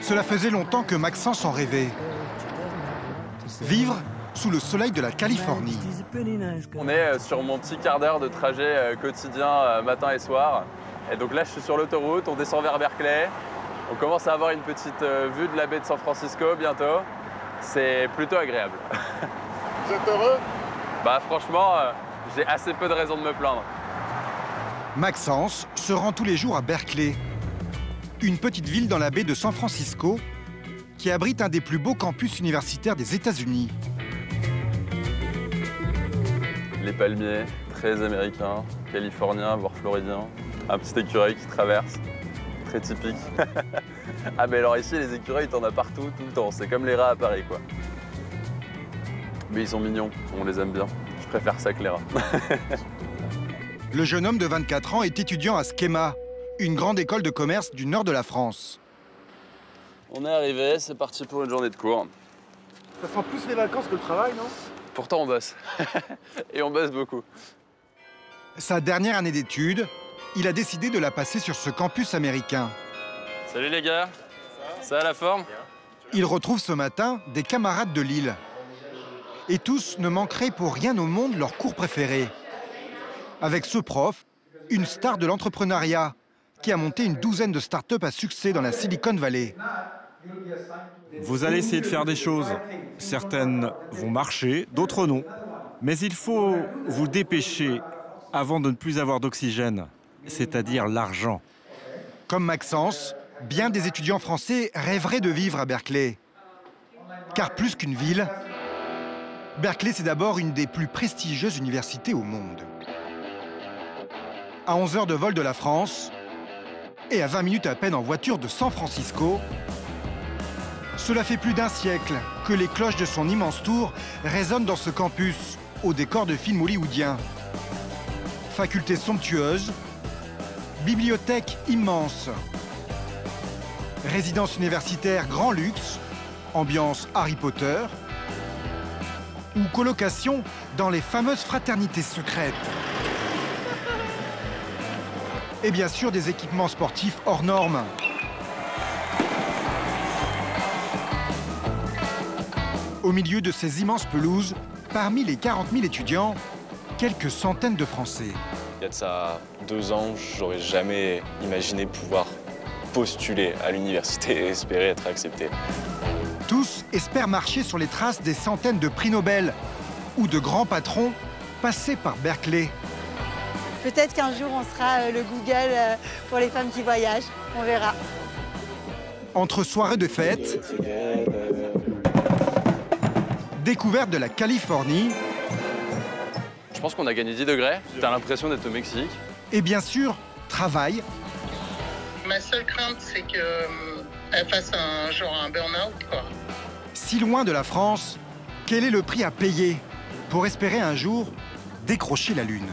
Cela faisait longtemps que Maxence en rêvait. Vivre sous le soleil de la Californie. On est sur mon petit quart d'heure de trajet quotidien matin et soir. Et donc là, je suis sur l'autoroute, on descend vers Berkeley. On commence à avoir une petite vue de la baie de San Francisco bientôt. C'est plutôt agréable. Vous êtes heureux? Bah franchement, j'ai assez peu de raisons de me plaindre. Maxence se rend tous les jours à Berkeley, une petite ville dans la baie de San Francisco qui abrite un des plus beaux campus universitaires des États-Unis. Les palmiers, très américains, californiens, voire floridiens. Un petit écureuil qui traverse, très typique. Ah mais alors ici, les écureuils, t'en as partout, tout le temps. C'est comme les rats à Paris, quoi. Mais ils sont mignons, on les aime bien. Je préfère ça que les rats. Le jeune homme de 24 ans est étudiant à Schema, une grande école de commerce du nord de la France. On est arrivé, c'est parti pour une journée de cours. Ça sent plus les vacances que le travail, non? Pourtant, on bosse. Et on bosse beaucoup. Sa dernière année d'études, il a décidé de la passer sur ce campus américain. Salut les gars, ça a la forme? Il retrouve ce matin des camarades de Lille. Et tous ne manqueraient pour rien au monde leur cours préféré. Avec ce prof, une star de l'entrepreneuriat, qui a monté une douzaine de start-up à succès dans la Silicon Valley. Vous allez essayer de faire des choses. Certaines vont marcher, d'autres non. Mais il faut vous dépêcher avant de ne plus avoir d'oxygène, c'est-à-dire l'argent. Comme Maxence, bien des étudiants français rêveraient de vivre à Berkeley. Car plus qu'une ville, Berkeley, c'est d'abord une des plus prestigieuses universités au monde. À 11 heures de vol de la France et à 20 minutes à peine en voiture de San Francisco, cela fait plus d'un siècle que les cloches de son immense tour résonnent dans ce campus, au décor de films hollywoodiens. Faculté somptueuse, bibliothèque immense, résidence universitaire grand luxe, ambiance Harry Potter, ou colocation dans les fameuses fraternités secrètes. Et bien sûr des équipements sportifs hors normes. Au milieu de ces immenses pelouses, parmi les 40 000 étudiants, quelques centaines de Français. Il y a de ça 2 ans, j'aurais jamais imaginé pouvoir postuler à l'université et espérer être accepté. Tous espèrent marcher sur les traces des centaines de prix Nobel ou de grands patrons passés par Berkeley. Peut-être qu'un jour, on sera le Google pour les femmes qui voyagent. On verra. Entre soirées de fête, découverte de la Californie, Je pense qu'on a gagné 10 degrés. T'as l'impression d'être au Mexique. et bien sûr, travail, Ma seule crainte, c'est qu'elle fasse un burn-out, quoi. si loin de la France, quel est le prix à payer pour espérer un jour décrocher la Lune?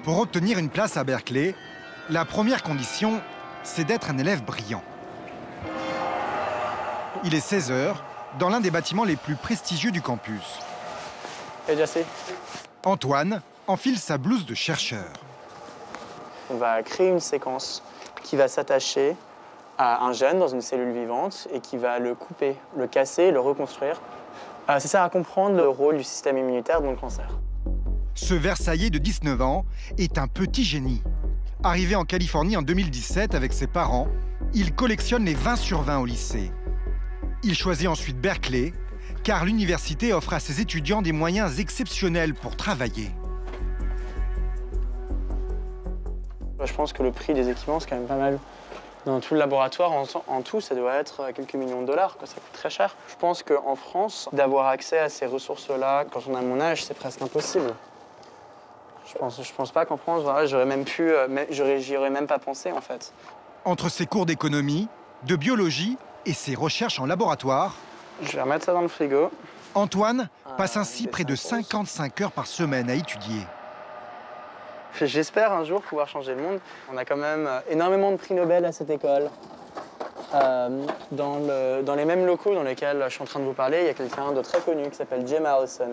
Pour obtenir une place à Berkeley, la première condition, c'est d'être un élève brillant. Il est 16 h, dans l'un des bâtiments les plus prestigieux du campus. Hey Jesse, Antoine enfile sa blouse de chercheur. on va créer une séquence qui va s'attacher à un gène dans une cellule vivante et qui va le couper, le casser, le reconstruire. Ça sert à comprendre le rôle du système immunitaire dans le cancer. Ce Versaillais de 19 ans est un petit génie. Arrivé en Californie en 2017 avec ses parents, il collectionne les 20 sur 20 au lycée. Il choisit ensuite Berkeley, car l'université offre à ses étudiants des moyens exceptionnels pour travailler. Je pense que le prix des équipements, c'est quand même pas mal. Dans tout le laboratoire, en tout, ça doit être quelques millions de dollars, quoi. Ça coûte très cher. Je pense qu'en France, d'avoir accès à ces ressources-là, quand on a mon âge, c'est presque impossible. Je pense pas qu'en France, voilà, j'y aurais même pas pensé, en fait. Entre ses cours d'économie, de biologie et ses recherches en laboratoire, Je vais remettre ça dans le frigo. Antoine passe ainsi près de 55 heures par semaine à étudier. J'espère un jour pouvoir changer le monde. On a quand même énormément de prix Nobel à cette école. Dans les mêmes locaux dans lesquels je suis en train de vous parler, il y a quelqu'un de très connu qui s'appelle Jim Allison,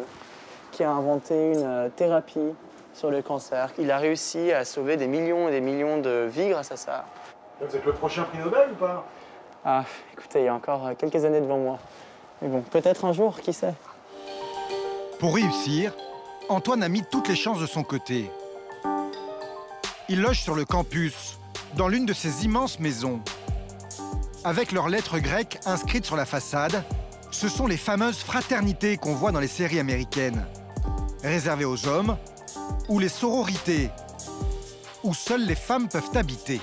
qui a inventé une thérapie sur le cancer. Il a réussi à sauver des millions et des millions de vies grâce à ça. Vous êtes le prochain prix Nobel ou pas? Ah, écoutez, il y a encore quelques années devant moi. Mais bon, peut-être un jour, qui sait. Pour réussir, Antoine a mis toutes les chances de son côté. Il loge sur le campus, dans l'une de ces immenses maisons. Avec leurs lettres grecques inscrites sur la façade, ce sont les fameuses fraternités qu'on voit dans les séries américaines. Réservées aux hommes, ou les sororités, où seules les femmes peuvent habiter.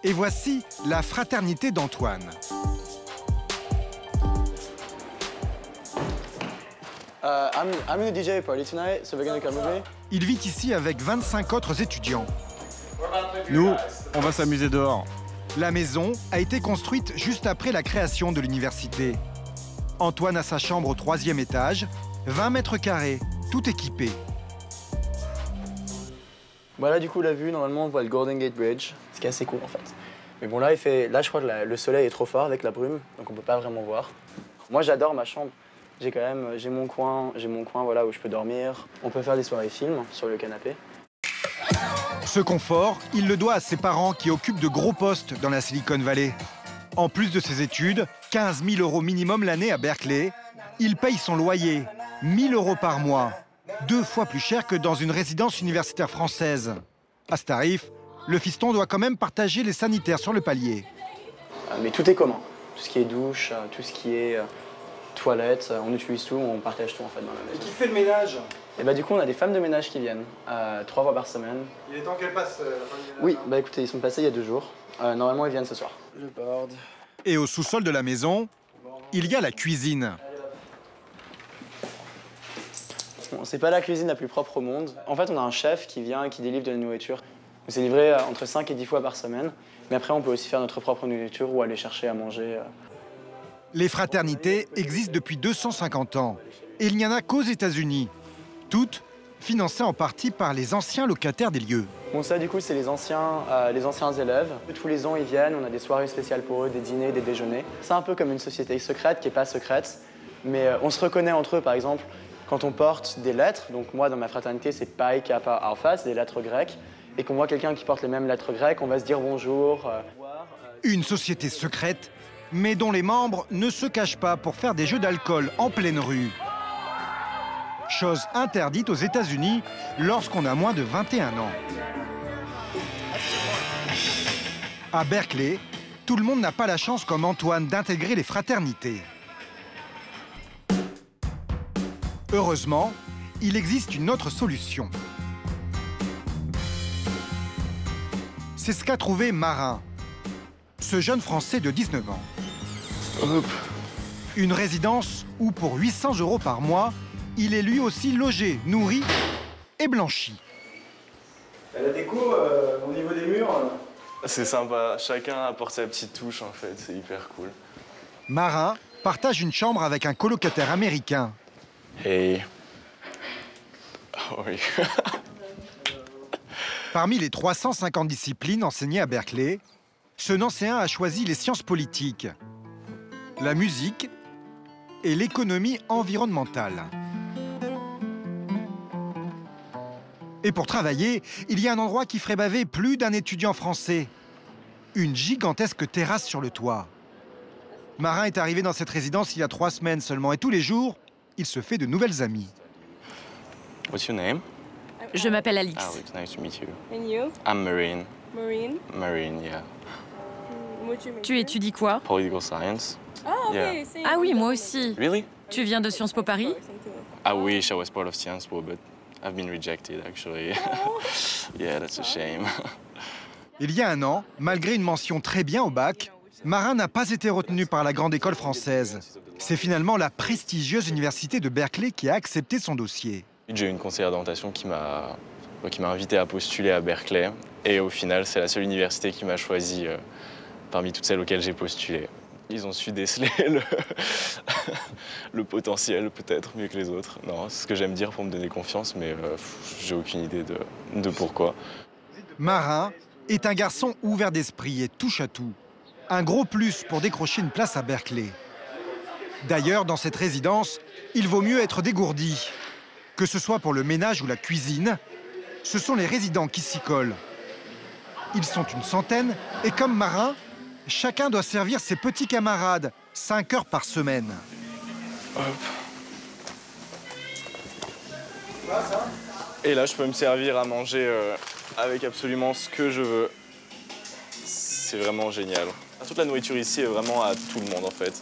Et voici la fraternité d'Antoine. I'm in a DJ party tonight, so we're gonna come with me. Il vit ici avec 25 autres étudiants. Nous, on va s'amuser dehors. La maison a été construite juste après la création de l'université. Antoine a sa chambre au 3e étage, 20 mètres carrés, tout équipé. Voilà du coup la vue, normalement on voit le Golden Gate Bridge, ce qui est assez cool en fait. Mais bon là, je crois que le soleil est trop fort avec la brume, donc on peut pas vraiment voir. Moi j'adore ma chambre. J'ai mon coin voilà, où je peux dormir. On peut faire des soirées films sur le canapé. Ce confort, il le doit à ses parents qui occupent de gros postes dans la Silicon Valley. En plus de ses études, 15 000 € minimum l'année à Berkeley, il paye son loyer, 1 000 € par mois, 2 fois plus cher que dans une résidence universitaire française. À ce tarif, le fiston doit quand même partager les sanitaires sur le palier. Mais tout est commun. Tout ce qui est douche, tout ce qui est toilette, on utilise tout, on partage tout en fait dans la maison. Et qui fait le ménage? Et bah du coup on a des femmes de ménage qui viennent 3 fois par semaine. Il est temps qu'elles passent la fin du ménage? Oui, bah écoutez, ils sont passés il y a 2 jours. Normalement ils viennent ce soir. Le board. Et au sous-sol de la maison, il y a la cuisine. Bon, c'est pas la cuisine la plus propre au monde. En fait on a un chef qui vient et qui délivre de la nourriture. C'est livré entre 5 et 10 fois par semaine. Mais après on peut aussi faire notre propre nourriture ou aller chercher à manger. Les fraternités existent depuis 250 ans. Et il n'y en a qu'aux États-Unis. Toutes financées en partie par les anciens locataires des lieux. Bon, ça, du coup, c'est les anciens élèves. Tous les ans, ils viennent, on a des soirées spéciales pour eux, des dîners, des déjeuners. C'est un peu comme une société secrète qui n'est pas secrète, mais on se reconnaît entre eux, par exemple, quand on porte des lettres. Donc moi, dans ma fraternité, c'est Pi, Kappa, Alpha, c'est des lettres grecques. Et qu'on voit quelqu'un qui porte les mêmes lettres grecques, on va se dire bonjour. Une société secrète, mais dont les membres ne se cachent pas pour faire des jeux d'alcool en pleine rue. Chose interdite aux États-Unis lorsqu'on a moins de 21 ans. À Berkeley, tout le monde n'a pas la chance comme Antoine d'intégrer les fraternités. Heureusement, il existe une autre solution. C'est ce qu'a trouvé Marin, ce jeune Français de 19 ans. Une résidence où pour 800 € par mois, il est lui aussi logé, nourri et blanchi. La déco au niveau des murs. C'est sympa, chacun apporte sa petite touche en fait, c'est hyper cool. Marin partage une chambre avec un colocataire américain. Hey. Oh oui. Parmi les 350 disciplines enseignées à Berkeley, ce Nancéen a choisi les sciences politiques, la musique et l'économie environnementale. Et pour travailler, il y a un endroit qui ferait baver plus d'un étudiant français. Une gigantesque terrasse sur le toit. Marin est arrivé dans cette résidence il y a 3 semaines seulement et tous les jours, il se fait de nouvelles amies. What's your name? Je m'appelle Alix. Ah, it's nice to meet you. And you? I'm Marine. Marine? Marine, yeah. Tu étudies quoi? Political science. Oh, Yeah. okay. Ah oui, moi aussi. Really? Tu viens de Sciences Po Paris? I wish I was part of Sciences Po, but I've been rejected actually. Yeah, that's a shame. Il y a 1 an, malgré une mention très bien au bac, Marin n'a pas été retenu par la grande école française. C'est finalement la prestigieuse université de Berkeley qui a accepté son dossier. J'ai eu une conseillère d'orientation qui m'a invité à postuler à Berkeley. Et au final, c'est la seule université qui m'a choisi parmi toutes celles auxquelles j'ai postulé. Ils ont su déceler le potentiel, peut-être, mieux que les autres. Non, c'est ce que j'aime dire pour me donner confiance, mais j'ai aucune idée de pourquoi. Marin est un garçon ouvert d'esprit et touche à tout. Un gros plus pour décrocher une place à Berkeley. D'ailleurs, dans cette résidence, il vaut mieux être dégourdi. Que ce soit pour le ménage ou la cuisine, ce sont les résidents qui s'y collent. Ils sont une centaine et comme marins, chacun doit servir ses petits camarades 5 heures par semaine. Hop. Et là, je peux me servir à manger avec absolument ce que je veux. C'est vraiment génial. Toute la nourriture ici est vraiment à tout le monde, en fait.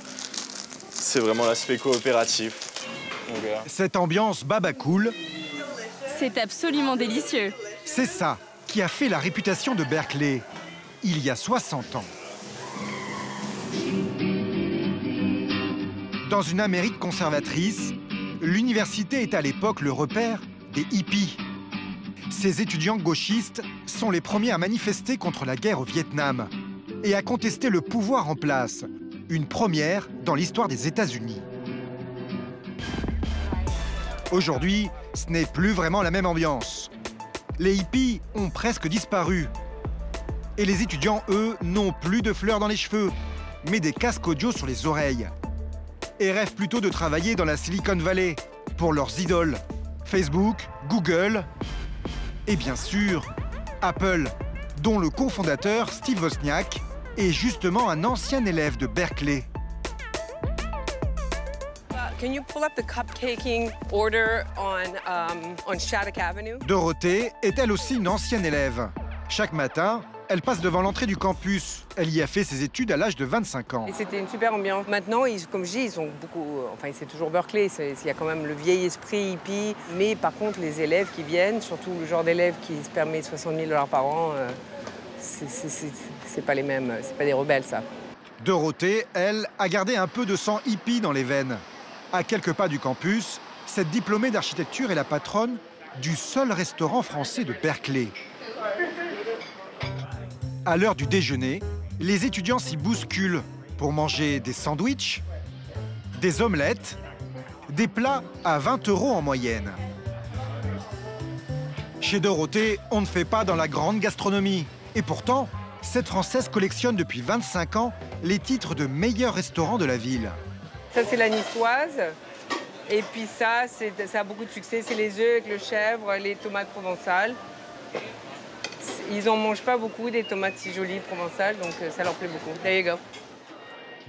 C'est vraiment l'aspect coopératif. Cette ambiance baba cool, C'est absolument délicieux. c'est ça qui a fait la réputation de Berkeley il y a 60 ans. Dans une Amérique conservatrice, l'université est à l'époque le repère des hippies. Ces étudiants gauchistes sont les premiers à manifester contre la guerre au Vietnam et à contester le pouvoir en place, une première dans l'histoire des États-Unis. Aujourd'hui, ce n'est plus vraiment la même ambiance. Les hippies ont presque disparu. Et les étudiants, eux, n'ont plus de fleurs dans les cheveux, mais des casques audio sur les oreilles. Et rêvent plutôt de travailler dans la Silicon Valley, pour leurs idoles. Facebook, Google et bien sûr, Apple, dont le cofondateur, Steve Wozniak, est justement un ancien élève de Berkeley. Can you pull up the cupcaking order on Shattuck Avenue? Dorothée est elle aussi une ancienne élève. Chaque matin, elle passe devant l'entrée du campus. Elle y a fait ses études à l'âge de 25 ans. Et c'était une super ambiance. Maintenant, comme je dis, ils sont beaucoup... Enfin, c'est toujours Berkeley, il y a quand même le vieil esprit hippie. Mais par contre, les élèves qui viennent, surtout le genre d'élèves qui se permet 60 000 $ par an, c'est pas les mêmes, c'est pas des rebelles, ça. Dorothée, elle, a gardé un peu de sang hippie dans les veines. À quelques pas du campus, cette diplômée d'architecture est la patronne du seul restaurant français de Berkeley. À l'heure du déjeuner, les étudiants s'y bousculent pour manger des sandwichs, des omelettes, des plats à 20 € en moyenne. Chez Dorothée, on ne fait pas dans la grande gastronomie. Et pourtant, cette Française collectionne depuis 25 ans les titres de meilleurs restaurants de la ville. Ça, c'est la niçoise. Et puis ça a beaucoup de succès. C'est les œufs avec le chèvre, les tomates provençales. Ils n'en mangent pas beaucoup, des tomates si jolies provençales, donc ça leur plaît beaucoup. There you go.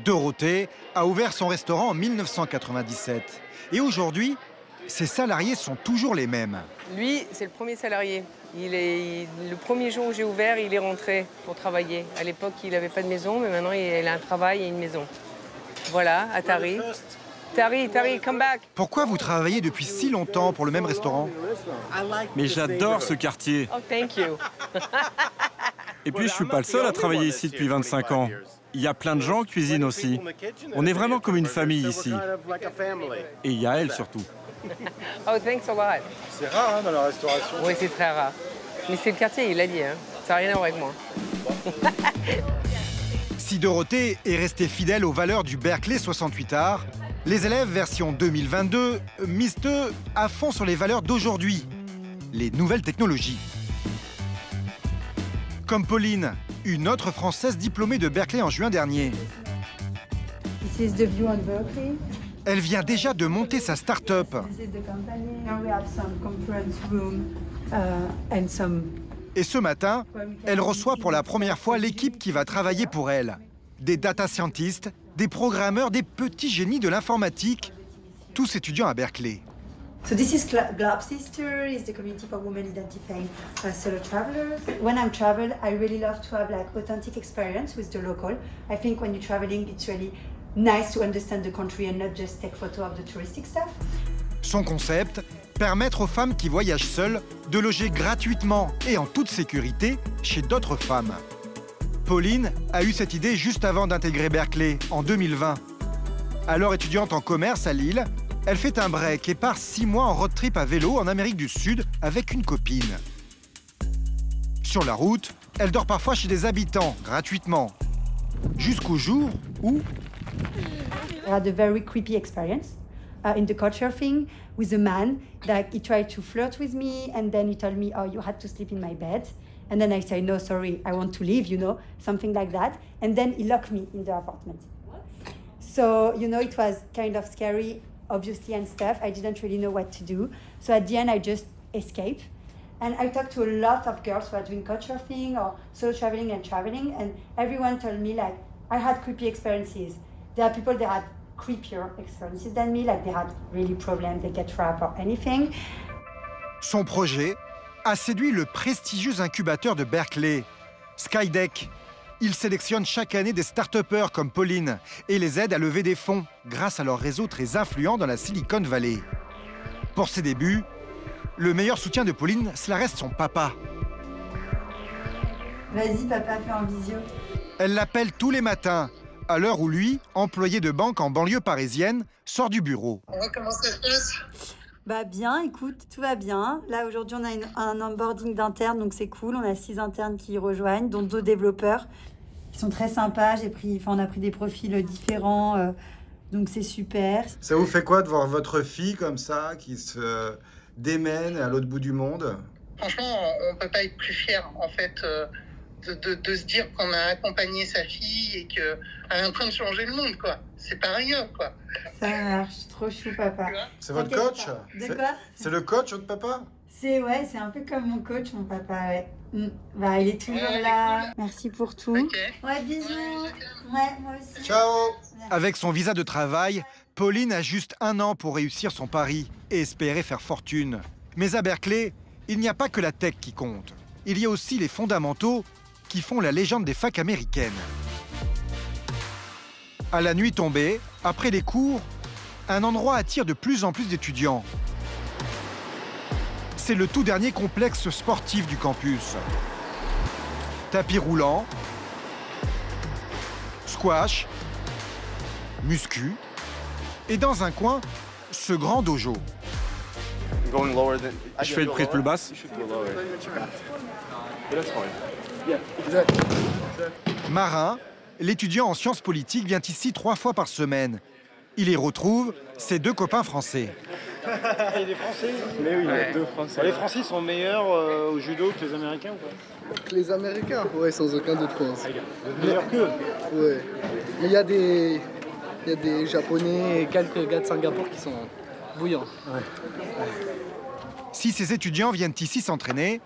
Dorothée a ouvert son restaurant en 1997. Et aujourd'hui, ses salariés sont toujours les mêmes. Lui, c'est le premier salarié. Le premier jour où j'ai ouvert, il est rentré pour travailler. À l'époque, il n'avait pas de maison, mais maintenant, il a un travail et une maison. Voilà, à Tari. Tari, come back. Pourquoi vous travaillez depuis si longtemps pour le même restaurant? Mais j'adore ce quartier. Oh, thank you. Et puis, je suis pas le seul à travailler ici depuis 25 ans. Il y a plein de gens qui cuisinent aussi. On est vraiment comme une famille ici. Et il y a elle surtout. Oh, thanks a lot. C'est rare dans la restauration. Oui, c'est très rare. Mais c'est le quartier, il l'a dit. Hein. Ça n'a rien à voir avec moi. Si Dorothée est restée fidèle aux valeurs du Berkeley 68 Art, les élèves version 2022 misent eux à fond sur les valeurs d'aujourd'hui, les nouvelles technologies. Comme Pauline, une autre Française diplômée de Berkeley en juin dernier. This is the view on Berkeley. Elle vient déjà de monter sa start-up. Et ce matin, elle reçoit pour la première fois l'équipe qui va travailler pour elle. Des data scientists, des programmeurs, des petits génies de l'informatique, tous étudiants à Berkeley. So this is Glob Sister, is the community for women identifying as solo travelers. When I'm travel, I really love to have like authentic experience with the local. I think when you're traveling, it's really nice to understand the country and not just take photo of the touristic stuff. Son concept, permettre aux femmes qui voyagent seules de loger gratuitement et en toute sécurité chez d'autres femmes. Pauline a eu cette idée juste avant d'intégrer Berkeley en 2020. Alors étudiante en commerce à Lille, elle fait un break et part 6 mois en road trip à vélo en Amérique du Sud avec une copine. Sur la route, elle dort parfois chez des habitants, gratuitement. Jusqu'au jour où... I had a very creepy experience in the couchsurfing with a man that he tried to flirt with me and then he told me, oh, you had to sleep in my bed. And then I say, no, sorry, I want to leave, you know, something like that. And then he locked me in the apartment. So, you know, it was kind of scary, obviously, and stuff. I didn't really know what to do. So at the end, I just escaped. And I talked to a lot of girls who are doing couchsurfing or solo traveling and traveling. And everyone told me, like, I had creepy experiences. There are people that had creepier experiences than me, like they had really problems, they get trapped or anything. Son projet a séduit le prestigieux incubateur de Berkeley, Skydeck. Il sélectionne chaque année des start-upers comme Pauline et les aide à lever des fonds grâce à leur réseau très influent dans la Silicon Valley. Pour ses débuts, le meilleur soutien de Pauline, cela reste son papa. Vas-y, papa, fais en visio. Elle l'appelle tous les matins, à l'heure où lui, employé de banque en banlieue parisienne, sort du bureau. Comment ça se passe? Bah bien, écoute, tout va bien. Là, aujourd'hui, on a un onboarding d'internes, donc c'est cool. On a 6 internes qui rejoignent, dont 2 développeurs. Ils sont très sympas. On a pris des profils différents, donc c'est super. Ça vous fait quoi de voir votre fille comme ça, qui se démène à l'autre bout du monde? Franchement, on ne peut pas être plus fier, en fait, de se dire qu'on a accompagné sa fille et qu'elle est en train de changer le monde, quoi. C'est pas rien, quoi. Ça marche, trop chou, papa. C'est votre coach? De quoi? C'est le coach, votre papa? C'est un peu comme mon coach, mon papa, ouais. Bah, il est toujours là. Merci pour tout. Okay. Ouais, bisous. Ouais, moi aussi. Ciao. Avec son visa de travail, Pauline a juste 1 an pour réussir son pari et espérer faire fortune. Mais à Berkeley, il n'y a pas que la tech qui compte. Il y a aussi les fondamentaux qui font la légende des facs américaines. À la nuit tombée, après les cours, un endroit attire de plus en plus d'étudiants. C'est le tout dernier complexe sportif du campus. Tapis roulant, squash, muscu, et dans un coin, ce grand dojo. Je fais le prix plus basse. Marin, l'étudiant en sciences politiques, vient ici 3 fois par semaine. Il y retrouve ses 2 copains français. Il y a des Français? Mais oui, il y a 2 Français. Les Français sont meilleurs au judo que les Américains ou pas? Les Américains, ouais, sans aucun doute, je pense. Meilleurs qu'eux? Ouais. Mais il y a des Japonais et quelques gars de Singapour qui sont bouillants. Ouais. Si ces étudiants viennent ici s'entraîner,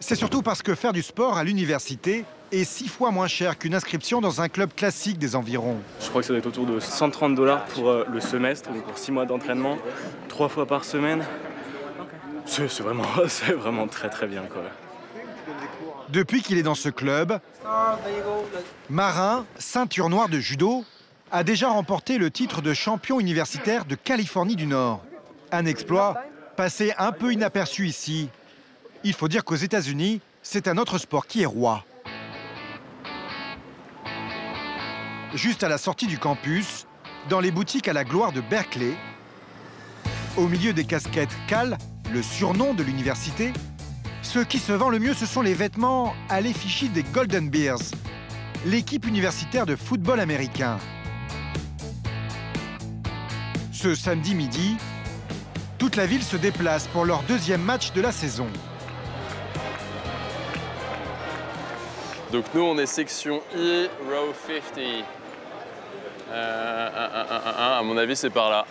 c'est surtout parce que faire du sport à l'université est 6 fois moins cher qu'une inscription dans un club classique des environs. Je crois que ça doit être autour de 130 $ pour le semestre, donc pour 6 mois d'entraînement, 3 fois par semaine. C'est vraiment très très bien, quoi. Depuis qu'il est dans ce club, Marin, ceinture noire de judo, a déjà remporté le titre de champion universitaire de Californie du Nord. Un exploit passé un peu inaperçu ici. Il faut dire qu'aux États-Unis, c'est un autre sport qui est roi. Juste à la sortie du campus, dans les boutiques à la gloire de Berkeley, au milieu des casquettes Cal, le surnom de l'université, ce qui se vend le mieux, ce sont les vêtements à l'effigie des Golden Bears, l'équipe universitaire de football américain. Ce samedi midi, toute la ville se déplace pour leur 2e match de la saison. Donc nous, on est section E, row 50. À mon avis, c'est par là.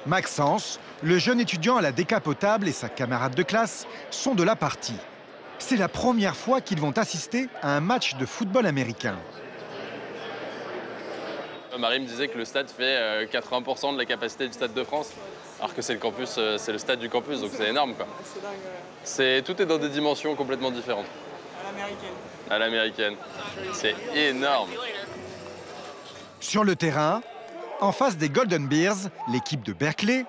Maxence, le jeune étudiant à la décapotable et sa camarade de classe sont de la partie. C'est la première fois qu'ils vont assister à un match de football américain. Marie me disait que le stade fait 80% de la capacité du Stade de France, alors que c'est le campus, c'est le stade du campus, donc c'est énorme, quoi. Tout est dans des dimensions complètement différentes. À l'américaine. À l'américaine. C'est énorme. Sur le terrain, en face des Golden Bears, l'équipe de Berkeley,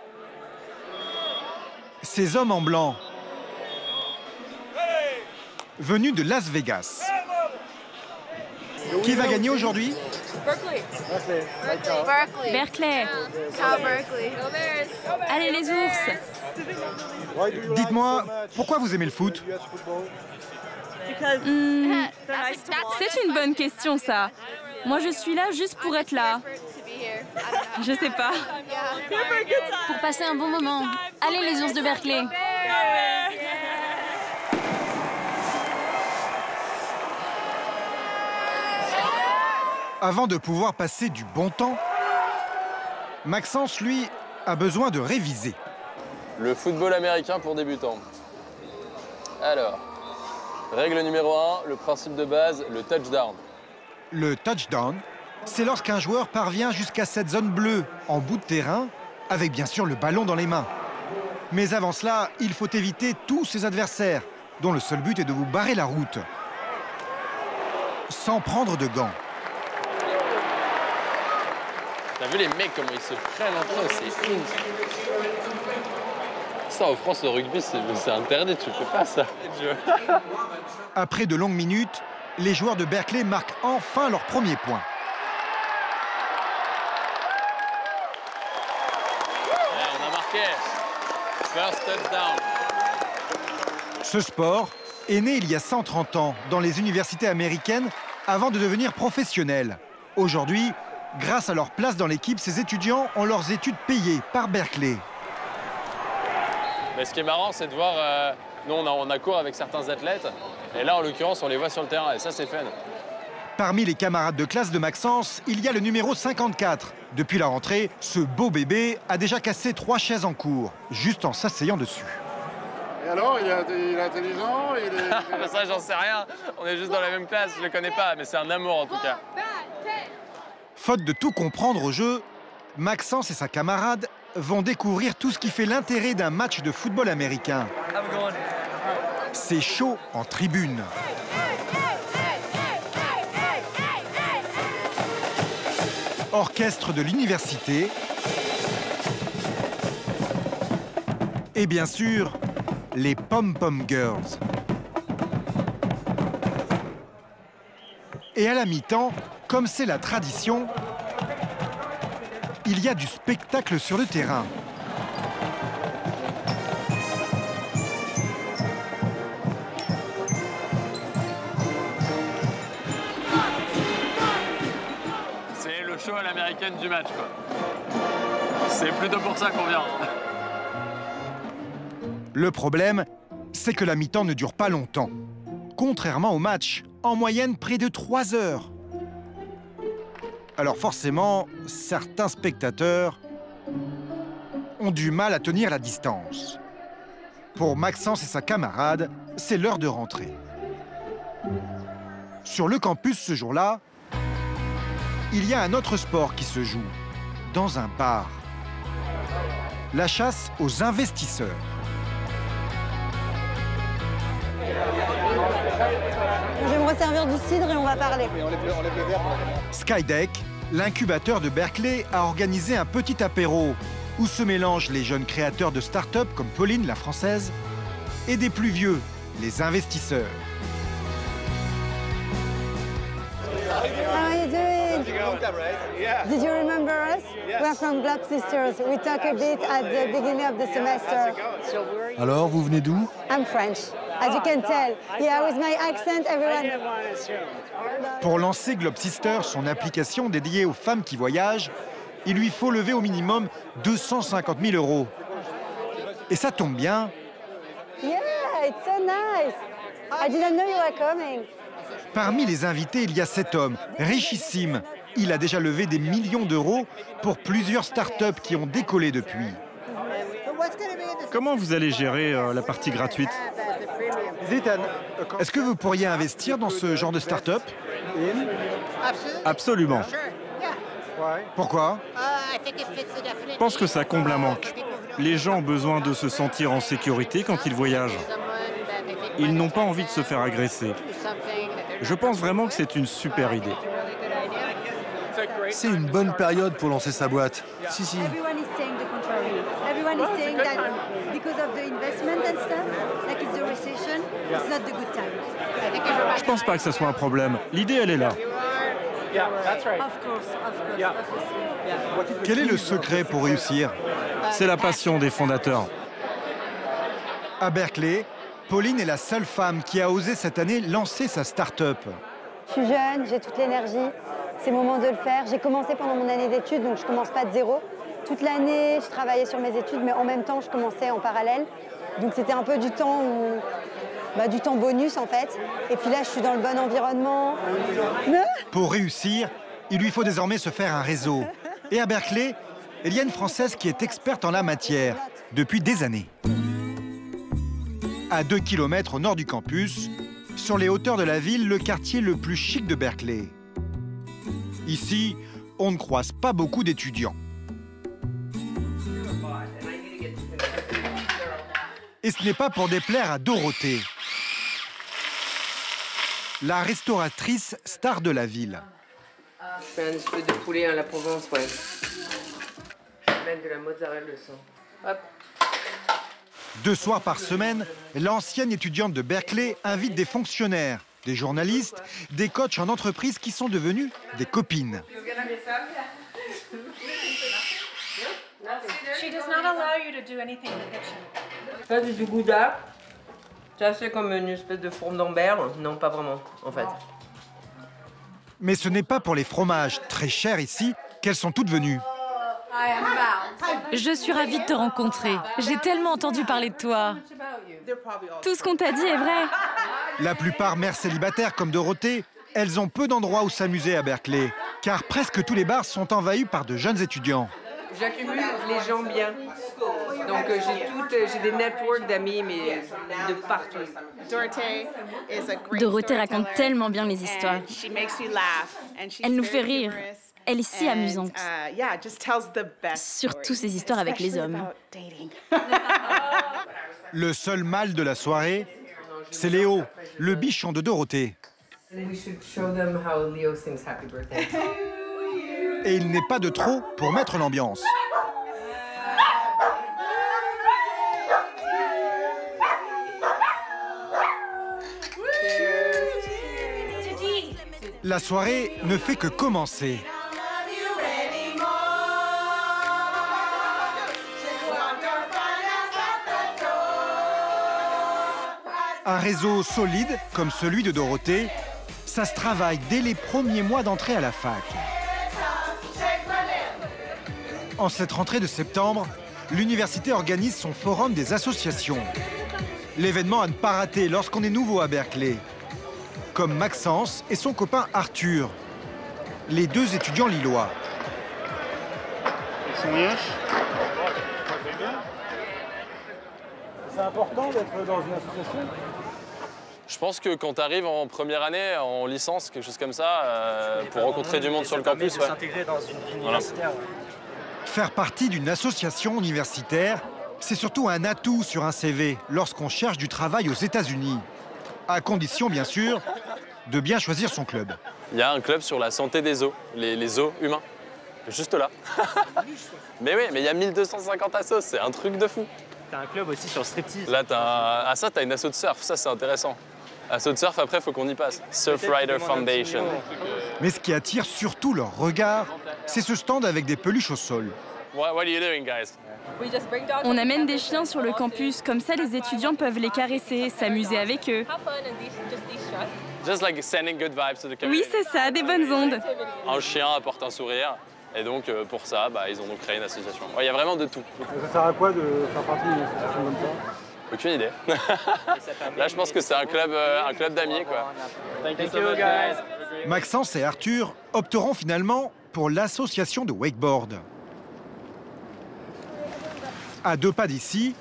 ces hommes en blanc, venus de Las Vegas. Qui va gagner aujourd'hui? Berkeley. Cal Berkeley. Allez les ours. Dites-moi, pourquoi vous aimez le foot? C'est une bonne question, ça. Moi, je suis là juste pour être là. Je sais pas. Pour passer un bon moment. Allez les ours de Berkeley. Avant de pouvoir passer du bon temps, Maxence, lui, a besoin de réviser. Le football américain pour débutants. Alors, règle numéro 1, le principe de base, le touchdown. Le touchdown, c'est lorsqu'un joueur parvient jusqu'à cette zone bleue en bout de terrain, avec bien sûr le ballon dans les mains. Mais avant cela, il faut éviter tous ses adversaires, dont le seul but est de vous barrer la route. Sans prendre de gants. T'as vu les mecs comment ils se prennent entre eux, c'est ouf. Ça en France le rugby c'est interdit, tu fais pas ça. Après de longues minutes, les joueurs de Berkeley marquent enfin leur premier point. Ouais, on a marqué. First touchdown. Ce sport est né il y a 130 ans dans les universités américaines avant de devenir professionnel. Aujourd'hui, grâce à leur place dans l'équipe, ces étudiants ont leurs études payées par Berkeley. Mais ce qui est marrant, c'est de voir, nous on a cours avec certains athlètes, et là en l'occurrence on les voit sur le terrain, et ça c'est fun. Parmi les camarades de classe de Maxence, il y a le numéro 54. Depuis la rentrée, ce beau bébé a déjà cassé 3 chaises en cours, juste en s'asseyant dessus. Et alors, il est intelligent, il est... Ça j'en sais rien, on est juste dans la même classe, je le connais pas, mais c'est un amour en tout cas. Faute de tout comprendre au jeu, Maxence et sa camarade vont découvrir tout ce qui fait l'intérêt d'un match de football américain. C'est chaud en tribune. Orchestre de l'université. Et bien sûr, les Pom-Pom Girls. Et à la mi-temps, comme c'est la tradition, il y a du spectacle sur le terrain. C'est le show à l'américaine du match, quoi. C'est plutôt pour ça qu'on vient. Le problème, c'est que la mi-temps ne dure pas longtemps. Contrairement au match, en moyenne près de 3 heures. Alors forcément, certains spectateurs ont du mal à tenir la distance. Pour Maxence et sa camarade, c'est l'heure de rentrer. Sur le campus ce jour-là, il y a un autre sport qui se joue, dans un bar. La chasse aux investisseurs. Je vais me resservir du cidre et on va parler. Skydeck, l'incubateur de Berkeley, a organisé un petit apéro où se mélangent les jeunes créateurs de start-up comme Pauline, la française, et des plus vieux, les investisseurs. How are you doing? Did you remember us? We're from Globe Sisters. We talked a bit at the beginning of the semester. Alors, vous venez d'où? I'm French, as you can tell. Yeah, with my accent, everyone. Pour lancer Globe Sisters, son application dédiée aux femmes qui voyagent, il lui faut lever au minimum 250 000 €. Et ça tombe bien. Yeah, it's so nice. I didn't know you were coming. Parmi les invités, il y a cet homme, richissime. Il a déjà levé des millions d'euros pour plusieurs start-up qui ont décollé depuis. Comment vous allez gérer la partie gratuite? Est-ce que vous pourriez investir dans ce genre de start-up? Absolument. Pourquoi? Je pense que ça comble un manque. Les gens ont besoin de se sentir en sécurité quand ils voyagent. Ils n'ont pas envie de se faire agresser. Je pense vraiment que c'est une super idée. C'est une bonne période pour lancer sa boîte. Si, si. Everyone is saying the contrary. Everyone is saying that because of the investment and stuff, like it's the recession, it's not the good time. Je pense pas que ça soit un problème. L'idée, elle est là. Of course, obviously. Quel est le secret pour réussir? C'est la passion des fondateurs. À Berkeley, Pauline est la seule femme qui a osé cette année lancer sa start-up. Je suis jeune, j'ai toute l'énergie. C'est le moment de le faire. J'ai commencé pendant mon année d'études, donc je commence pas de zéro. Toute l'année, je travaillais sur mes études, mais en même temps, je commençais en parallèle. Donc c'était un peu du temps du temps bonus en fait. Et puis là, je suis dans le bon environnement. Pour réussir, Il lui faut désormais se faire un réseau. Et à Berkeley, il y a une Française qui est experte en la matière depuis des années. À 2 km au nord du campus, sur les hauteurs de la ville, le quartier le plus chic de Berkeley. Ici, on ne croise pas beaucoup d'étudiants. Et ce n'est pas pour déplaire à Dorothée, la restauratrice star de la ville. Je fais un espèce de poulet à la Provence, ouais. Je vais mettre de la mozzarella dessus. Hop. 2 soirs par semaine, l'ancienne étudiante de Berkeley invite des fonctionnaires, des journalistes, des coachs en entreprise qui sont devenus des copines. She does not allow you to do anything in the kitchen. Ça, c'est du gouda. C'est assez comme une espèce de fourme d'Ambert. Non, pas vraiment, en fait. Mais ce n'est pas pour les fromages très chers ici qu'elles sont toutes venues. Je suis ravie de te rencontrer. J'ai tellement entendu parler de toi. Tout ce qu'on t'a dit est vrai. La plupart mères célibataires comme Dorothée, elles ont peu d'endroits où s'amuser à Berkeley, car presque tous les bars sont envahis par de jeunes étudiants. J'accumule les gens bien. Donc j'ai des networks d'amis, mais de partout. Dorothée raconte tellement bien les histoires. Elle nous fait rire. Elle est si amusante. Surtout ses histoires avec les hommes. Le seul mâle de la soirée, c'est Léo, le bichon de Dorothée. Et il n'est pas de trop pour mettre l'ambiance. La soirée ne fait que commencer. Un réseau solide, comme celui de Dorothée, ça se travaille dès les premiers mois d'entrée à la fac. En cette rentrée de septembre, l'université organise son forum des associations. L'événement à ne pas rater lorsqu'on est nouveau à Berkeley. Comme Maxence et son copain Arthur, les 2 étudiants lillois. Ils sont riches. C'est important d'être dans une association. Je pense que quand tu arrives en première année, en licence, quelque chose comme ça, pour rencontrer du monde sur le campus, de s'intégrer dans une vie universitaire. Faire partie d'une association universitaire, c'est surtout un atout sur un CV lorsqu'on cherche du travail aux États-Unis. À condition, bien sûr, de bien choisir son club. Il y a un club sur la santé des os, les os humains. Juste là. Mais oui, mais il y a 1250 assos, c'est un truc de fou. T'as un club aussi sur le striptease. Là, t'as une asso de surf, ça c'est intéressant. Asso de surf, après, faut qu'on y passe. Surfrider Foundation. Mais ce qui attire surtout leur regard, c'est ce stand avec des peluches au sol. What are you doing, guys? On amène des chiens sur le campus, comme ça les étudiants peuvent les caresser, s'amuser avec eux. Just like sending good vibes to the community. Oui, c'est ça, des bonnes ondes. Un chien apporte un sourire. Et donc, pour ça, ils ont donc créé une association. Il y a vraiment de tout. Ça sert à quoi de faire partie d'une association comme ça? Aucune idée. Là, je pense que c'est un club d'amis, quoi. Thank you, guys. Maxence et Arthur opteront finalement pour l'association de wakeboard. À 2 pas d'ici,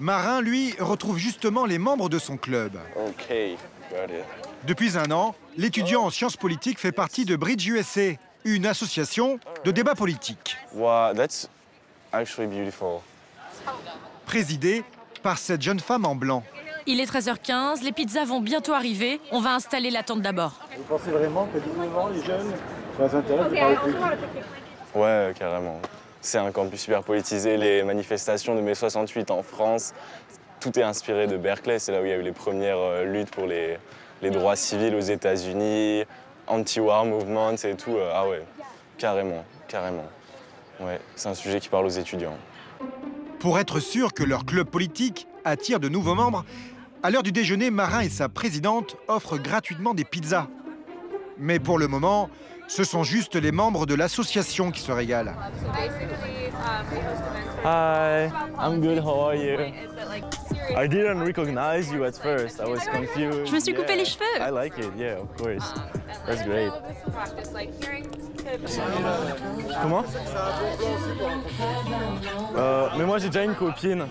Marin, lui, retrouve justement les membres de son club. Ok, got it. Depuis 1 an, l'étudiant en sciences politiques fait partie de Bridge USA, une association de débat politique. Wow, that's actually beautiful. Présidée par cette jeune femme en blanc. Il est 13h15, les pizzas vont bientôt arriver. On va installer la tente d'abord. Vous pensez vraiment que 19 ans, les jeunes, ça s'intéresse de parler politique? Ouais, carrément. C'est un campus super politisé. Les manifestations de mai 68 en France, tout est inspiré de Berkeley. C'est là où il y a eu les premières luttes pour les droits civils aux États-Unis, anti-war movements et tout. Ah ouais, carrément, carrément. Ouais, c'est un sujet qui parle aux étudiants. Pour être sûr que leur club politique attire de nouveaux membres, à l'heure du déjeuner, Marin et sa présidente offrent gratuitement des pizzas. Mais pour le moment, ce sont juste les membres de l'association qui se régalent. Hi, I'm good, how are you? I didn't recognize you at first, I was confused. Je me suis coupé les cheveux. I like it, yeah, of course. That's great. Comment? Mais moi j'ai déjà une copine.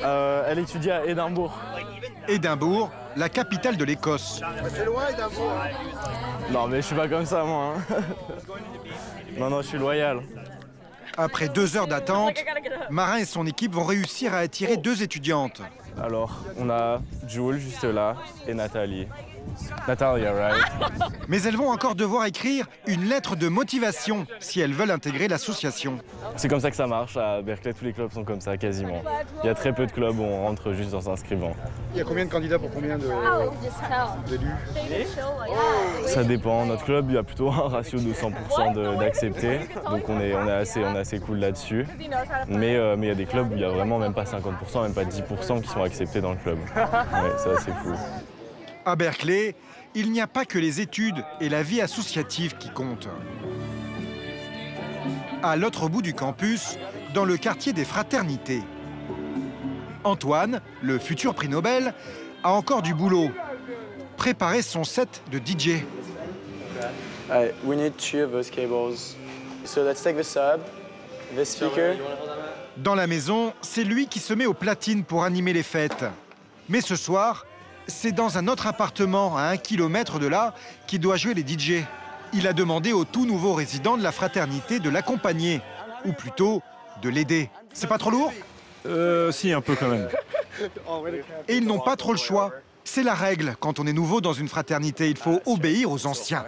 Elle étudie à Édimbourg. Édimbourg, la capitale de l'Écosse. C'est loin, Édimbourg. Non, mais je suis pas comme ça, moi. Hein. Non, je suis loyal. Après 2 heures d'attente, Marin et son équipe vont réussir à attirer 2 étudiantes. Alors, on a Jules juste là et Nathalie. Natalia, right? Mais elles vont encore devoir écrire une lettre de motivation si elles veulent intégrer l'association. C'est comme ça que ça marche. À Berkeley, tous les clubs sont comme ça, quasiment. Il y a très peu de clubs où on rentre juste en s'inscrivant. Il y a combien de candidats pour combien d'élus? Ça dépend. Notre club, il y a plutôt un ratio de 100% d'acceptés. Donc on est assez cool là-dessus. Mais il y a des clubs où il y a vraiment même pas 50%, même pas 10% qui sont acceptés dans le club. Ouais, c'est assez fou. À Berkeley, il n'y a pas que les études et la vie associative qui comptent. À l'autre bout du campus, dans le quartier des fraternités, Antoine, le futur prix Nobel, a encore du boulot. Préparer son set de DJ. We need 2 of those cables. So let's take the sub, the speaker. Dans la maison, c'est lui qui se met aux platines pour animer les fêtes. Mais ce soir, c'est dans un autre appartement à 1 kilomètre de là qu'il doit jouer les DJ. Il a demandé au tout nouveau résident de la fraternité de l'accompagner, ou plutôt de l'aider. C'est pas trop lourd? Si, un peu quand même. Et ils n'ont pas trop le choix. C'est la règle quand on est nouveau dans une fraternité, il faut obéir aux anciens.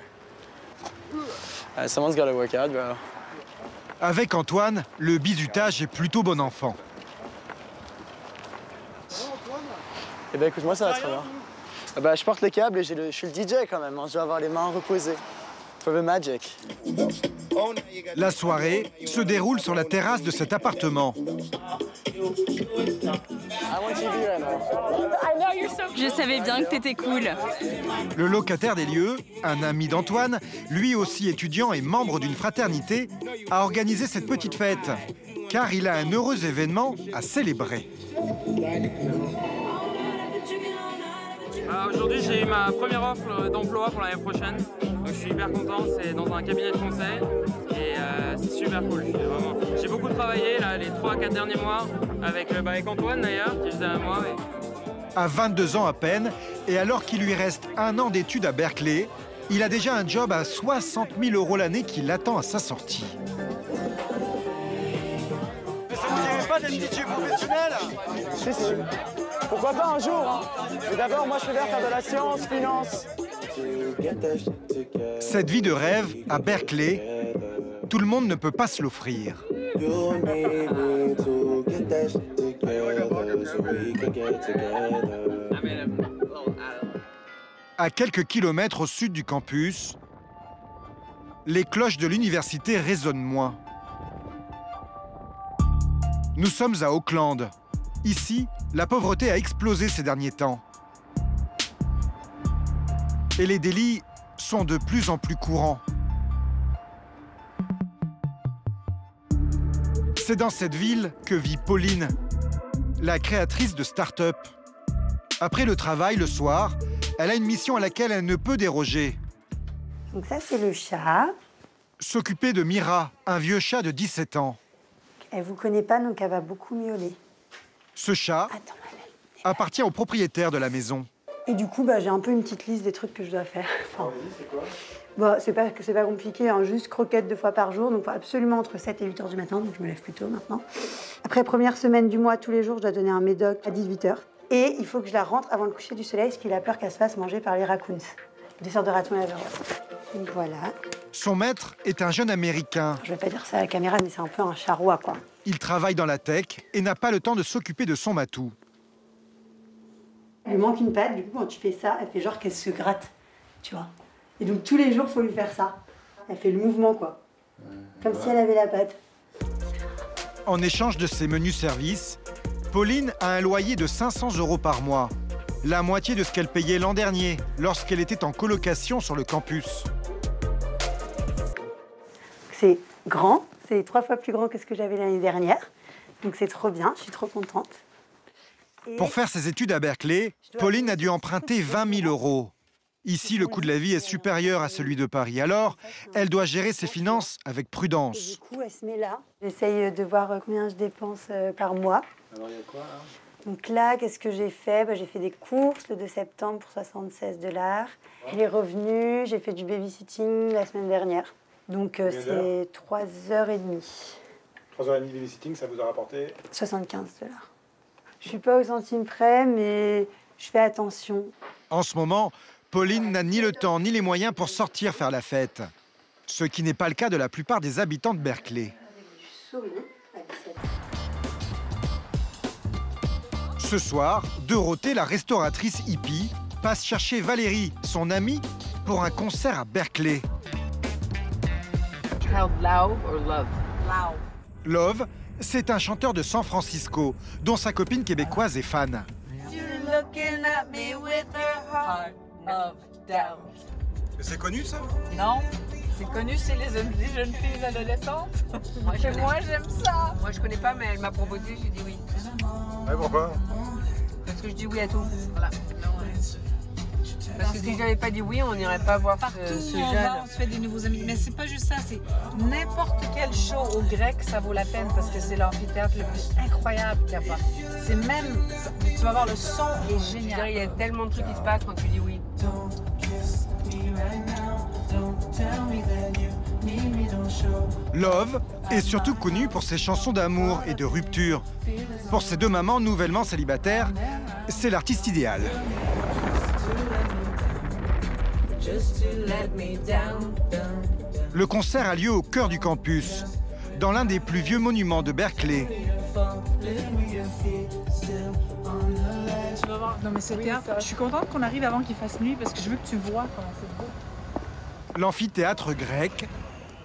Someone's gotta work out, bro. Avec Antoine, le bizutage est plutôt bon enfant. Eh ben écoute, moi ça va très bien. Je porte les câbles et je suis le DJ quand même, hein. Je dois avoir les mains reposées. For the magic. La soirée se déroule sur la terrasse de cet appartement. Je savais bien que t'étais cool. Le locataire des lieux, un ami d'Antoine, lui aussi étudiant et membre d'une fraternité, a organisé cette petite fête, car il a un heureux événement à célébrer. Aujourd'hui, j'ai eu ma première offre d'emploi pour l'année prochaine. Donc, je suis hyper content, c'est dans un cabinet de conseil et c'est super cool. J'ai beaucoup travaillé là, les 3-4 derniers mois avec Antoine d'ailleurs, qui est juste derrière moi. À 22 ans à peine, et alors qu'il lui reste 1 an d'études à Berkeley, il a déjà un job à 60 000 € l'année qui l'attend à sa sortie. Mais ça vous dirait pas d'être DJ professionnel? Si. Pourquoi pas un jour, hein. Mais d'abord, moi, je préfère faire de la science, finance. Cette vie de rêve, à Berkeley, tout le monde ne peut pas se l'offrir. À quelques kilomètres au sud du campus, les cloches de l'université résonnent moins. Nous sommes à Auckland. Ici, la pauvreté a explosé ces derniers temps. Et les délits sont de plus en plus courants. C'est dans cette ville que vit Pauline, la créatrice de start-up. Après le travail, le soir, elle a une mission à laquelle elle ne peut déroger. Donc ça, c'est le chat. S'occuper de Mira, un vieux chat de 17 ans. Elle vous connaît pas, donc elle va beaucoup miauler. Ce chat appartient au propriétaire de la maison. Et du coup, j'ai un peu une petite liste des trucs que je dois faire. Enfin, c'est quoi? C'est pas compliqué, hein, juste croquettes 2 fois par jour, donc absolument entre 7 et 8 heures du matin, donc je me lève plus tôt maintenant. Après, première semaine du mois, tous les jours, je dois donner un médoc à 18 heures. Et il faut que je la rentre avant le coucher du soleil, parce qu'il a peur qu'elle se fasse manger par les raccoons. Des sortes de ratons laveurs. Donc voilà. Son maître est un jeune Américain. Je vais pas dire ça à la caméra, mais c'est un peu un charroi, quoi. Il travaille dans la tech et n'a pas le temps de s'occuper de son matou. Il lui manque une patte, du coup, quand tu fais ça, elle fait genre qu'elle se gratte, tu vois. Et donc, tous les jours, il faut lui faire ça. Elle fait le mouvement, quoi. Comme si elle avait la patte. En échange de ses menus services, Pauline a un loyer de 500 € par mois. La moitié de ce qu'elle payait l'an dernier, lorsqu'elle était en colocation sur le campus. C'est grand, c'est 3 fois plus grand que ce que j'avais l'année dernière. Donc c'est trop bien, je suis trop contente. Pour faire ses études à Berkeley, Pauline a dû emprunter 20 000 €. Ici, le coût de la vie est supérieur à celui de Paris. Alors, elle doit gérer ses finances avec Et prudence. du coup, elle se met là. J'essaye de voir combien je dépense par mois. Alors, il y a quoi, là? Donc là, qu'est-ce que j'ai fait? J'ai fait des courses le 2 septembre pour 76 $. Les revenus, j'ai fait du babysitting la semaine dernière. Donc c'est 3h30. 3h30 de babysitting, ça vous a rapporté 75 $. Je suis pas au centime près, mais je fais attention. En ce moment, Pauline n'a ni le temps ni les moyens pour sortir faire la fête. Ce qui n'est pas le cas de la plupart des habitants de Berkeley. Ce soir, Dorothée, la restauratrice hippie, passe chercher Valérie, son amie, pour un concert à Berkeley. Love or love? Love. Love, c'est un chanteur de San Francisco, dont sa copine québécoise est fan. C'est connu, ça? Non. C'est connu chez les jeunes filles adolescentes. Moi, j'aime ça. Moi, je connais pas, mais elle m'a proposé, j'ai dit oui. Ouais, pourquoi? Parce que je dis oui à tout. Voilà. Parce que si j'avais pas dit oui, on n'irait pas voir ce jeune. On se fait des nouveaux amis. Mais c'est pas juste ça, c'est n'importe quel show au grec, ça vaut la peine parce que c'est l'amphithéâtre le plus incroyable qu'il y a pas. C'est même, tu vas voir, le son est génial. Il y a tellement de trucs qui se passent quand tu dis oui. Love est surtout connu pour ses chansons d'amour et de rupture. Pour ces deux mamans nouvellement célibataires, c'est l'artiste idéal. Le concert a lieu au cœur du campus, dans l'un des plus vieux monuments de Berkeley. Tu vas voir. Non mais ce théâtre, je suis contente qu'on arrive avant qu'il fasse nuit parce que je veux que tu vois comment c'est beau. L'amphithéâtre grec,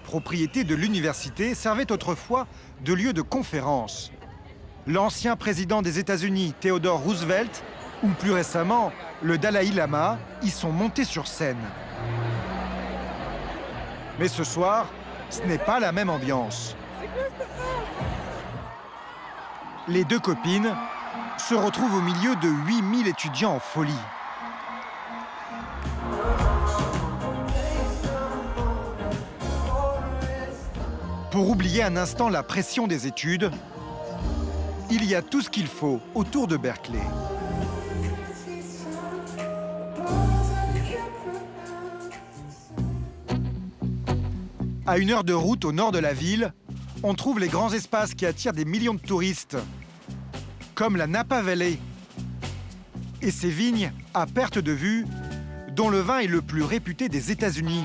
propriété de l'université, servait autrefois de lieu de conférence. L'ancien président des États-Unis, Theodore Roosevelt, ou plus récemment, le Dalai Lama, y sont montés sur scène. Mais ce soir, ce n'est pas la même ambiance. Les deux copines se retrouvent au milieu de 8000 étudiants en folie. Pour oublier un instant la pression des études, il y a tout ce qu'il faut autour de Berkeley. À 1 heure de route au nord de la ville, on trouve les grands espaces qui attirent des millions de touristes, comme la Napa Valley et ses vignes à perte de vue, dont le vin est le plus réputé des États-Unis.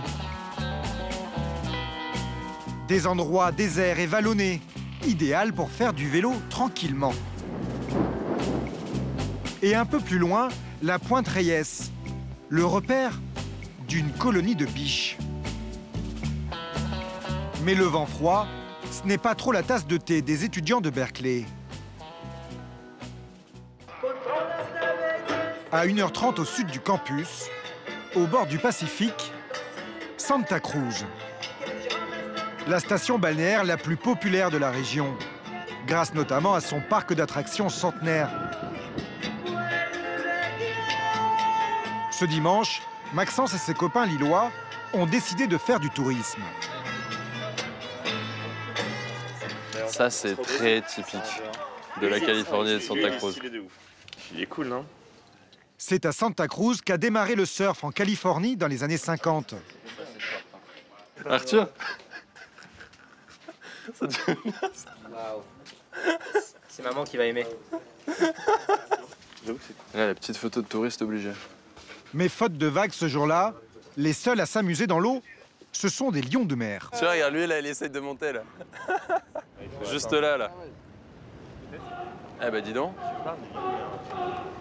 Des endroits déserts et vallonnés, idéal pour faire du vélo tranquillement. Et un peu plus loin, la Pointe Reyes, le repère d'une colonie de biches. Mais le vent froid, ce n'est pas trop la tasse de thé des étudiants de Berkeley. À 1h30 au sud du campus, au bord du Pacifique, Santa Cruz. La station balnéaire la plus populaire de la région, grâce notamment à son parc d'attractions centenaire. Ce dimanche, Maxence et ses copains lillois ont décidé de faire du tourisme. Ça, c'est très typique de la Californie et de Santa Cruz. Il est cool, non? C'est à Santa Cruz qu'a démarré le surf en Californie dans les années 50. Arthur? Ça te fait bien, ça? Waouh. C'est maman qui va aimer. Là, la petite photo de touriste obligée. Mais faute de vagues ce jour-là, les seuls à s'amuser dans l'eau, ce sont des lions de mer. Tu vois, regarde, lui, là, il essaye de monter, là. Juste là, là. Eh ben, dis donc.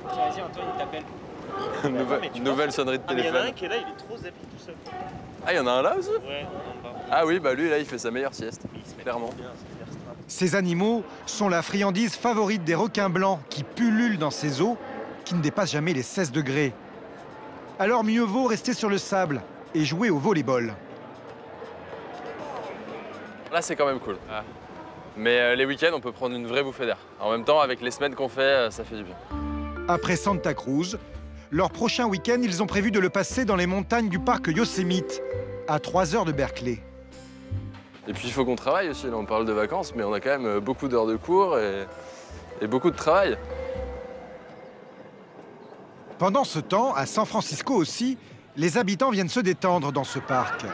Vas-y, Antoine, il t'appelle. Nouvelle sonnerie de téléphone. Il y en a un qui est là, il est trop zappé tout seul. Ah, il y en a un là aussi? Ouais, en bas. Ah oui, bah lui, là, il fait sa meilleure sieste, clairement. Ces animaux sont la friandise favorite des requins blancs qui pullulent dans ces eaux qui ne dépassent jamais les 16 degrés. Alors mieux vaut rester sur le sable et jouer au volleyball. Là, c'est quand même cool. Ah. Mais les week-ends, on peut prendre une vraie bouffée d'air. En même temps, avec les semaines qu'on fait, ça fait du bien. Après Santa Cruz, Leur prochain week-end, ils ont prévu de le passer dans les montagnes du parc Yosemite, à 3 heures de Berkeley. Et puis il faut qu'on travaille aussi, là on parle de vacances, mais on a quand même beaucoup d'heures de cours et beaucoup de travail. Pendant ce temps, à San Francisco aussi, les habitants viennent se détendre dans ce parc.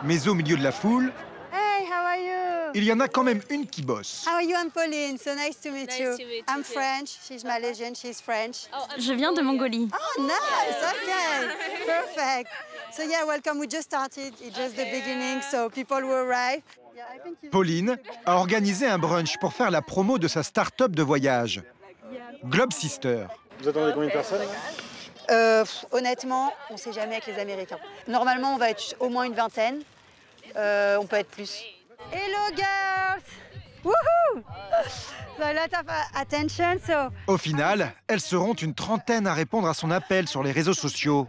Mais au milieu de la foule, Hey, how are you? il y en a quand même une qui bosse. How are you? I'm Pauline. So nice to meet you. I'm French. She's Malaysian. She's French. Je viens de Mongolie. Oh, nice. Okay. Perfect. So yeah, welcome. We just started. It's just the beginning, so people will arrive. Pauline a organisé un brunch pour faire la promo de sa start-up de voyage, Globe Sister. Vous attendez combien de personnes? Honnêtement, on ne sait jamais avec les Américains. Normalement, on va être au moins une vingtaine. On peut être plus. Hello, girls! Woohoo! So a lot of attention, so... Au final, elles seront une trentaine à répondre à son appel sur les réseaux sociaux.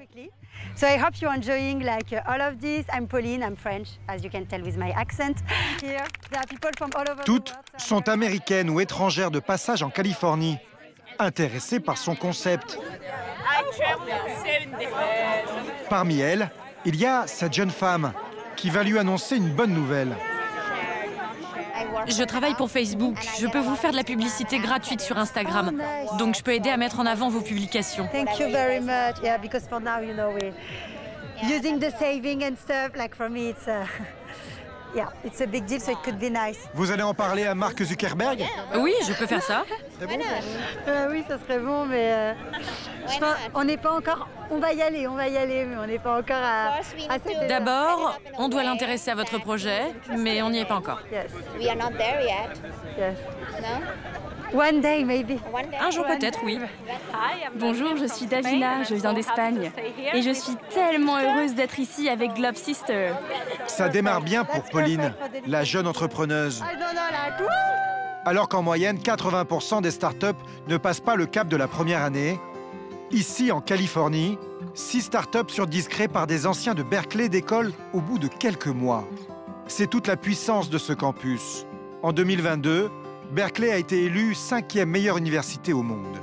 So I hope you're enjoying like all of this. I'm Pauline, I'm French, as you can tell with my accent. Here, there are people from all over the world. Toutes sont américaines ou étrangères de passage en Californie, intéressées par son concept. Parmi elles, il y a cette jeune femme qui va lui annoncer une bonne nouvelle. Je travaille pour Facebook. Je peux vous faire de la publicité gratuite sur Instagram. Donc je peux aider à mettre en avant vos publications. Thank you very much. Yeah, because for now, you know, we're using the saving and stuff. Like for me, it's yeah, it's a big deal, so it could be nice. Vous allez en parler à Mark Zuckerberg? Oui, je peux faire ça. C'est bon? Oui, ça serait bon, mais je pense, on n'est pas encore... On va y aller, mais on n'est pas encore à cette étape. D'abord, on doit l'intéresser à votre projet, mais on n'y est pas encore. Yes. We are not there yet. Yes. No? One day, maybe. Un jour peut-être, oui. Bonjour, je suis Davina, je viens d'Espagne. Et je suis tellement heureuse d'être ici avec Globe Sister. Ça démarre bien pour Pauline, la jeune entrepreneuse. Alors qu'en moyenne, 80% des startups ne passent pas le cap de la première année. Ici, en Californie, 6 startups sur 10 créées par des anciens de Berkeley décollent au bout de quelques mois. C'est toute la puissance de ce campus. En 2022, Berkeley a été élue 5e meilleure université au monde.